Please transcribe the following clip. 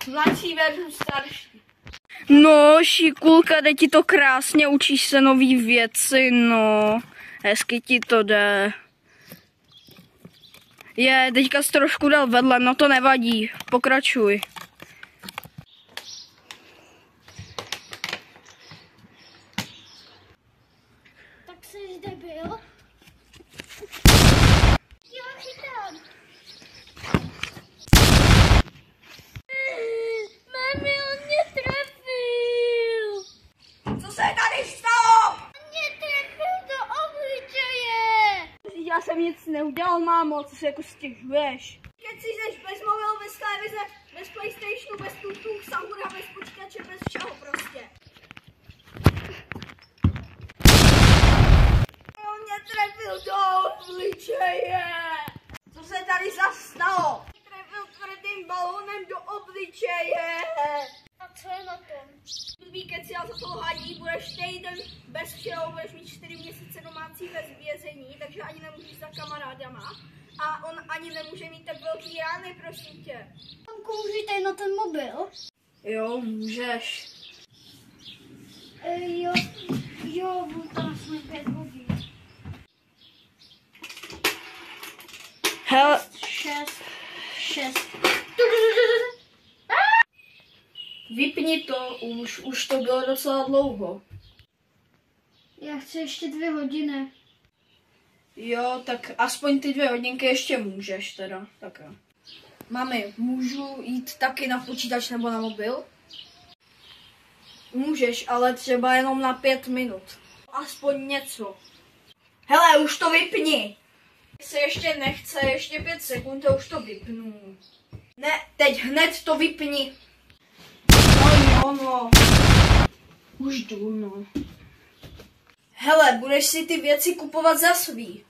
Mladší versus starší. No, šikulka, jde ti to krásně, učíš se nový věci, no. Hezky ti to jde. Teďka jsi trošku dal vedle, no to nevadí, pokračuj. Tak jsi zde byl? Jo, chytám. Mami, on mě trefil. Co se tady stalo? On mě trefil do obličeje. Já jsem nic neudělal, mámo, co si jako stěžuješ? Keď si jdeš bez mobilu, bez televize, bez PlayStationu, bez tutu, Samura, bez počítače, bez všeho prostě. On mě trefil do obličeje. Co se tady stalo? Trefil tvrdým balónem do obličeje. A co je na tom? Blbý keci, a za to hadí, budeš týden bez všeho, budeš mít 4 měsíce domácí bez vězení, takže ani nemůžeš za kamarádama. A on ani nemůže mít tak velký rány, prosím tě. Mamku, můžu tady na ten mobil? Jo, můžeš. Jo, budu tam aspoň 5 hodin. Hele, 6. Vypni to, už to bylo docela dlouho. Já chci ještě 2 hodiny. Jo, tak aspoň ty 2 hodinky ještě můžeš teda. Tak jo. Mami, můžu jít taky na počítač nebo na mobil? Můžeš, ale třeba jenom na 5 minut. Aspoň něco. Hele, už to vypni! Se ještě nechce, ještě 5 sekund a už to vypnu. Ne, teď hned to vypni. No. Už jdu, no. Hele, budeš si ty věci kupovat za svý.